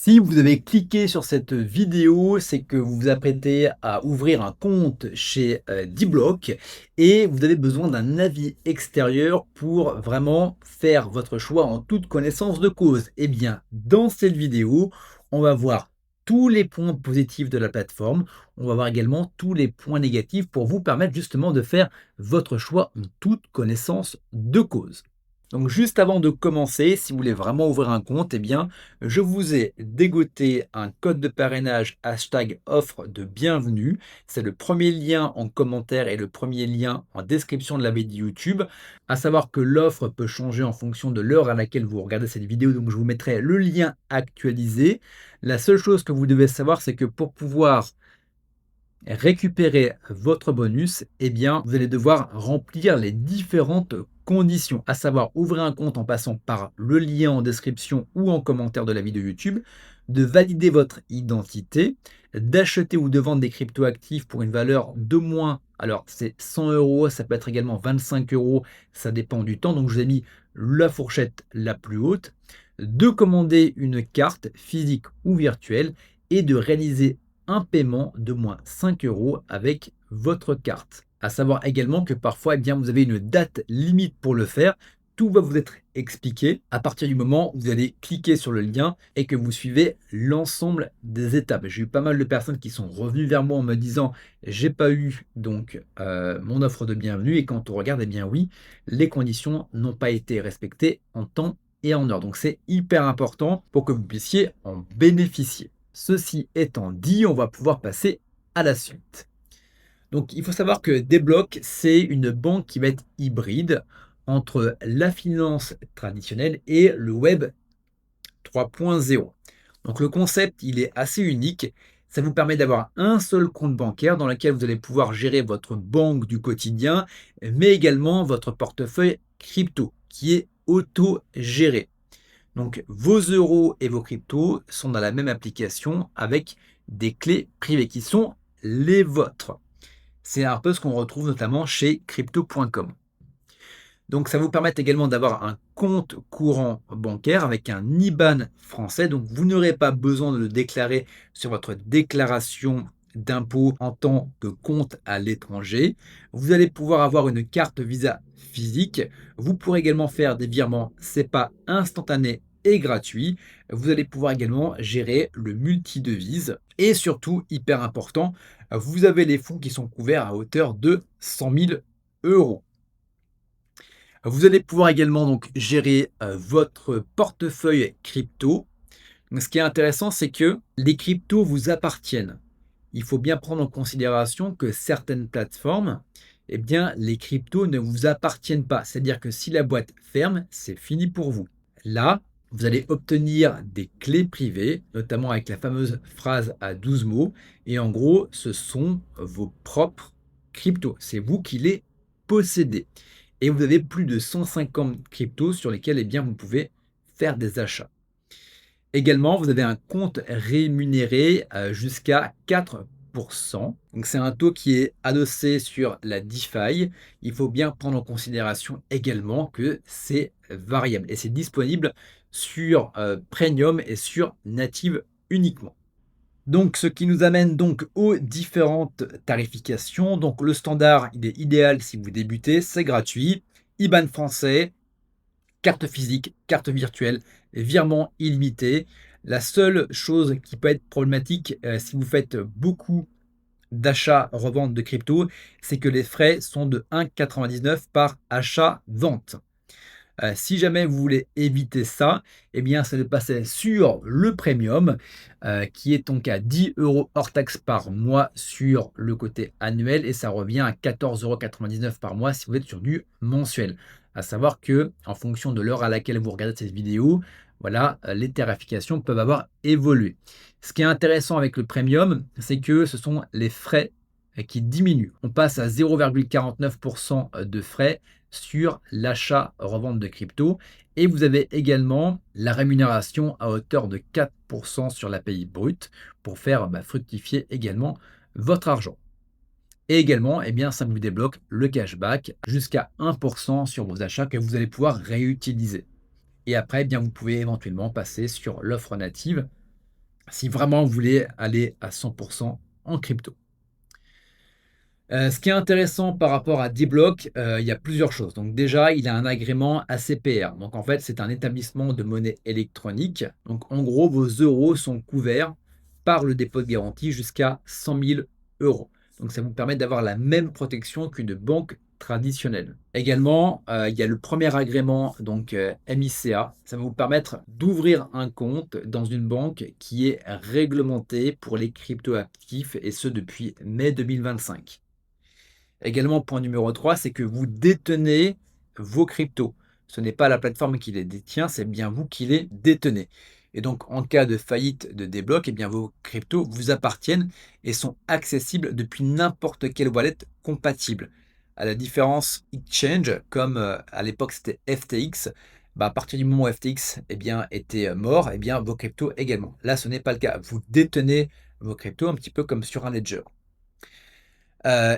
Si vous avez cliqué sur cette vidéo, c'est que vous vous apprêtez à ouvrir un compte chez Dblock et vous avez besoin d'un avis extérieur pour vraiment faire votre choix en toute connaissance de cause. Eh bien, dans cette vidéo, on va voir tous les points positifs de la plateforme. On va voir également tous les points négatifs pour vous permettre justement de faire votre choix en toute connaissance de cause. Donc juste avant de commencer, si vous voulez vraiment ouvrir un compte, eh bien, je vous ai dégoté un code de parrainage hashtag offre de bienvenue. C'est le premier lien en commentaire et le premier lien en description de la vidéo YouTube. À savoir que l'offre peut changer en fonction de l'heure à laquelle vous regardez cette vidéo, donc je vous mettrai le lien actualisé. La seule chose que vous devez savoir, c'est que pour pouvoir récupérer votre bonus, eh bien, vous allez devoir remplir les différentes conditions, à savoir ouvrir un compte en passant par le lien en description ou en commentaire de la vidéo YouTube, de valider votre identité, d'acheter ou de vendre des cryptoactifs pour une valeur de moins, alors c'est 100 euros, ça peut être également 25 euros, ça dépend du temps, donc je vous ai mis la fourchette la plus haute, de commander une carte physique ou virtuelle et de réaliser un paiement de moins 5 euros avec votre carte. À savoir également que parfois, eh bien, vous avez une date limite pour le faire. Tout va vous être expliqué à partir du moment où vous allez cliquer sur le lien et que vous suivez l'ensemble des étapes. J'ai eu pas mal de personnes qui sont revenues vers moi en me disant j'ai pas eu donc mon offre de bienvenue et quand on regarde, eh bien oui, les conditions n'ont pas été respectées en temps et en heure. Donc c'est hyper important pour que vous puissiez en bénéficier. Ceci étant dit, on va pouvoir passer à la suite. Donc, il faut savoir que Dblock, c'est une banque qui va être hybride entre la finance traditionnelle et le web 3.0. Donc, le concept, il est assez unique. Ça vous permet d'avoir un seul compte bancaire dans lequel vous allez pouvoir gérer votre banque du quotidien, mais également votre portefeuille crypto qui est auto-géré. Donc vos euros et vos cryptos sont dans la même application avec des clés privées qui sont les vôtres. C'est un peu ce qu'on retrouve notamment chez crypto.com. Donc ça vous permet également d'avoir un compte courant bancaire avec un IBAN français. Donc vous n'aurez pas besoin de le déclarer sur votre déclaration d'impôt en tant que compte à l'étranger. Vous allez pouvoir avoir une carte Visa physique. Vous pourrez également faire des virements SEPA instantanés et gratuits. Vous allez pouvoir également gérer le multidevise. Et surtout, hyper important, vous avez les fonds qui sont couverts à hauteur de 100 000 euros. Vous allez pouvoir également donc gérer votre portefeuille crypto. Donc, ce qui est intéressant, c'est que les cryptos vous appartiennent. Il faut bien prendre en considération que certaines plateformes, eh bien, les cryptos ne vous appartiennent pas. C'est-à-dire que si la boîte ferme, c'est fini pour vous. Là, vous allez obtenir des clés privées, notamment avec la fameuse phrase à 12 mots. Et en gros, ce sont vos propres cryptos. C'est vous qui les possédez. Et vous avez plus de 150 cryptos sur lesquels eh bien, vous pouvez faire des achats. Également, vous avez un compte rémunéré jusqu'à 4%. Donc c'est un taux qui est adossé sur la DeFi. Il faut bien prendre en considération également que c'est variable et c'est disponible sur Premium et sur Native uniquement. Donc, ce qui nous amène donc aux différentes tarifications. Donc, le standard, il est idéal si vous débutez, c'est gratuit. IBAN français, carte physique, carte virtuelle, virement illimité. La seule chose qui peut être problématique si vous faites beaucoup d'achats, revente de crypto, c'est que les frais sont de 1,99 par achat-vente. Si jamais vous voulez éviter ça, eh bien, c'est de passer sur le premium, qui est donc à 10 euros hors taxe par mois sur le côté annuel et ça revient à 14,99 € par mois si vous êtes sur du mensuel. À savoir que, en fonction de l'heure à laquelle vous regardez cette vidéo, voilà, les tarifications peuvent avoir évolué. Ce qui est intéressant avec le premium, c'est que ce sont les frais qui diminuent. On passe à 0,49% de frais sur l'achat-revente de crypto. Et vous avez également la rémunération à hauteur de 4% sur l'API brut pour faire fructifier également votre argent. Et également, eh bien, ça vous débloque le cashback jusqu'à 1% sur vos achats que vous allez pouvoir réutiliser. Et après, eh bien, vous pouvez éventuellement passer sur l'offre native si vraiment vous voulez aller à 100 en crypto. Ce qui est intéressant par rapport à D-Block, il y a plusieurs choses. Donc déjà, il a un agrément ACPR. Donc en fait, c'est un établissement de monnaie électronique. Donc en gros, vos euros sont couverts par le dépôt de garantie jusqu'à 100 000 euros. Donc ça vous permet d'avoir la même protection qu'une banque traditionnelle. Également, il y a le premier agrément, donc MICA. Ça va vous permettre d'ouvrir un compte dans une banque qui est réglementée pour les crypto-actifs, et ce depuis mai 2025. Également, point numéro 3, c'est que vous détenez vos cryptos. Ce n'est pas la plateforme qui les détient, c'est bien vous qui les détenez. Et donc, en cas de faillite de débloc, eh bien, vos cryptos vous appartiennent et sont accessibles depuis n'importe quelle wallet compatible. À la différence exchange, comme à l'époque c'était FTX, bah, à partir du moment où FTX était mort, eh bien, vos cryptos également. Là, ce n'est pas le cas. Vous détenez vos cryptos un petit peu comme sur un ledger.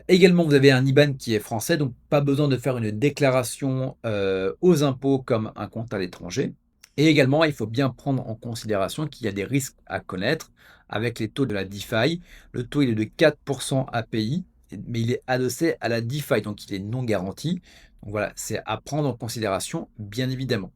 Également, vous avez un IBAN qui est français, donc pas besoin de faire une déclaration, aux impôts comme un compte à l'étranger. Et également, il faut bien prendre en considération qu'il y a des risques à connaître avec les taux de la DeFi. Le taux, il est de 4 API, mais il est adossé à la DeFi, donc il est non garanti. Donc voilà, c'est à prendre en considération, bien évidemment.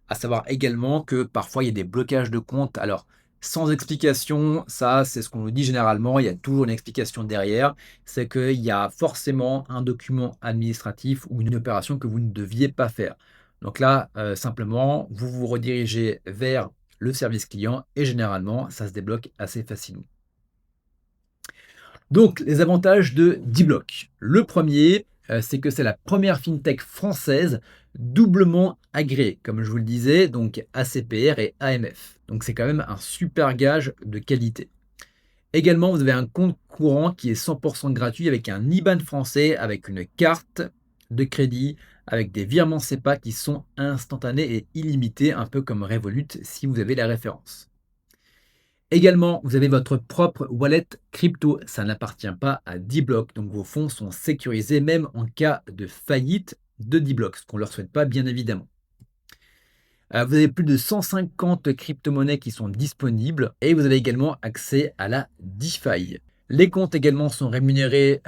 À savoir également que parfois il y a des blocages de compte. Alors, sans explication, ça c'est ce qu'on nous dit généralement, il y a toujours une explication derrière, c'est qu'il y a forcément un document administratif ou une opération que vous ne deviez pas faire. Donc là, simplement, vous vous redirigez vers le service client et généralement, ça se débloque assez facilement. Donc, les avantages de D-Block. Le premier, c'est que c'est la première fintech française doublement agréée, comme je vous le disais, donc ACPR et AMF. Donc, c'est quand même un super gage de qualité. Également, vous avez un compte courant qui est 100% gratuit avec un IBAN français, avec une carte de crédit, avec des virements SEPA qui sont instantanés et illimités, un peu comme Revolut si vous avez la référence. Également, vous avez votre propre wallet crypto. Ça n'appartient pas à D-Block, donc vos fonds sont sécurisés même en cas de faillite de D-Block, ce qu'on ne leur souhaite pas bien évidemment. Vous avez plus de 150 crypto-monnaies qui sont disponibles et vous avez également accès à la DeFi. Les comptes également sont rémunérés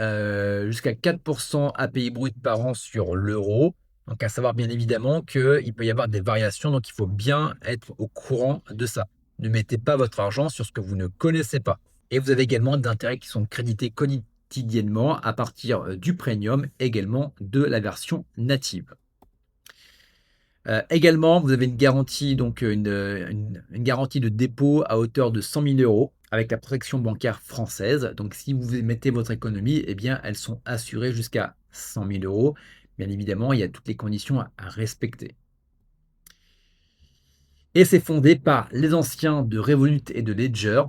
jusqu'à 4% API brut par an sur l'euro. Donc à savoir bien évidemment qu'il peut y avoir des variations, donc il faut bien être au courant de ça. Ne mettez pas votre argent sur ce que vous ne connaissez pas. Et vous avez également d'intérêts qui sont crédités quotidiennement à partir du premium, également de la version native. Également, vous avez une garantie, donc une garantie de dépôt à hauteur de 100 000 euros avec la protection bancaire française. Donc, si vous mettez votre économie, eh bien, elles sont assurées jusqu'à 100 000 euros. Bien évidemment, il y a toutes les conditions à respecter. Et c'est fondé par les anciens de Revolut et de Ledger.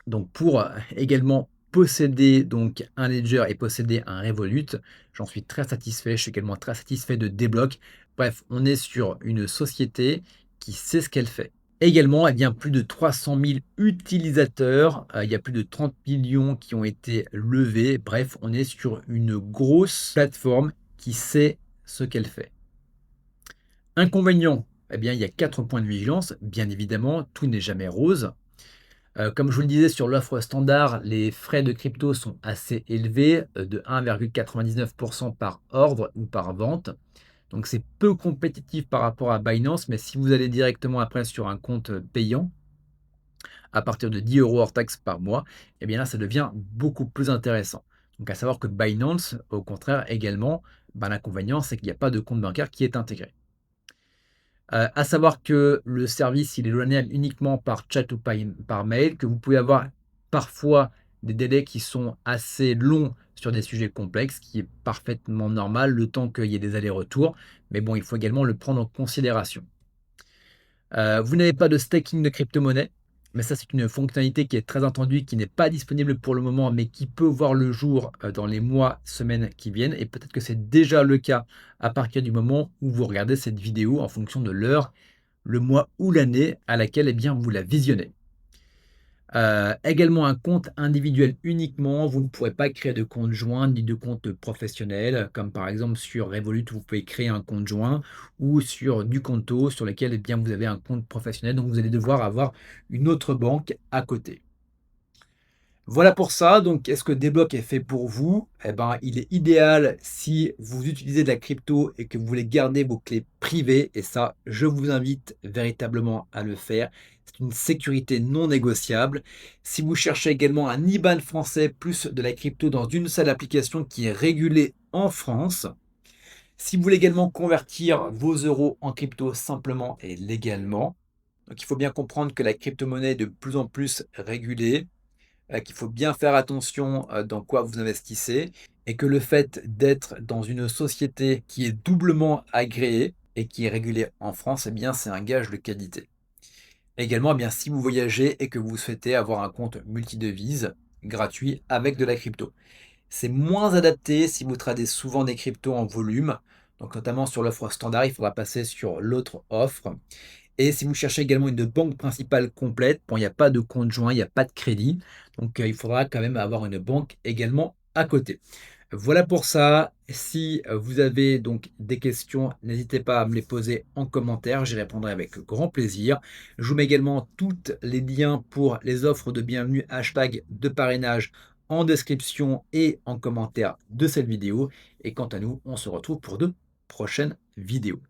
Donc, pour également posséder donc un Ledger et posséder un Revolut, j'en suis très satisfait. Je suis également très satisfait de Deblock. Bref, on est sur une société qui sait ce qu'elle fait. Également, eh bien, plus de 300 000 utilisateurs, il y a plus de 30 millions qui ont été levés. Bref, on est sur une grosse plateforme qui sait ce qu'elle fait. Inconvénient, eh bien, il y a 4 points de vigilance. Bien évidemment, tout n'est jamais rose. Comme je vous le disais sur l'offre standard, les frais de crypto sont assez élevés, de 1,99% par ordre ou par vente. Donc c'est peu compétitif par rapport à Binance, mais si vous allez directement après sur un compte payant, à partir de 10 euros hors taxe par mois, eh bien là, ça devient beaucoup plus intéressant. Donc à savoir que Binance, au contraire, également, l'inconvénient, c'est qu'il n'y a pas de compte bancaire qui est intégré. À savoir que le service, il est joignable uniquement par chat ou par mail, que vous pouvez avoir parfois des délais qui sont assez longs sur des sujets complexes, ce qui est parfaitement normal, le temps qu'il y ait des allers-retours. Mais bon, il faut également le prendre en considération. Vous n'avez pas de staking de crypto-monnaie, mais ça, c'est une fonctionnalité qui est très attendue, qui n'est pas disponible pour le moment, mais qui peut voir le jour dans les mois, semaines qui viennent. Et peut-être que c'est déjà le cas à partir du moment où vous regardez cette vidéo en fonction de l'heure, le mois ou l'année à laquelle eh bien, vous la visionnez. Également un compte individuel uniquement, vous ne pourrez pas créer de compte joint ni de compte professionnel, comme par exemple sur Revolut où vous pouvez créer un compte joint ou sur Duconto sur lequel, eh bien, vous avez un compte professionnel, donc vous allez devoir avoir une autre banque à côté. Voilà pour ça, donc est-ce que Débloc est fait pour vous? Eh ben, il est idéal si vous utilisez de la crypto et que vous voulez garder vos clés privées et ça, je vous invite véritablement à le faire. C'est une sécurité non négociable. Si vous cherchez également un IBAN français plus de la crypto dans une seule application qui est régulée en France, si vous voulez également convertir vos euros en crypto simplement et légalement, donc il faut bien comprendre que la crypto-monnaie est de plus en plus régulée, qu'il faut bien faire attention, dans quoi vous investissez et que le fait d'être dans une société qui est doublement agréée et qui est régulée en France, eh bien, c'est un gage de qualité. Également, eh bien, si vous voyagez et que vous souhaitez avoir un compte multidevises gratuit avec de la crypto. C'est moins adapté si vous tradez souvent des cryptos en volume, donc notamment sur l'offre standard, il faudra passer sur l'autre offre. Et si vous cherchez également une banque principale complète, bon, il n'y a pas de compte joint, il n'y a pas de crédit. Donc, il faudra quand même avoir une banque également à côté. Voilà pour ça. Si vous avez donc des questions, n'hésitez pas à me les poser en commentaire. J'y répondrai avec grand plaisir. Je vous mets également tous les liens pour les offres de bienvenue hashtag de parrainage en description et en commentaire de cette vidéo. Et quant à nous, on se retrouve pour de prochaines vidéos.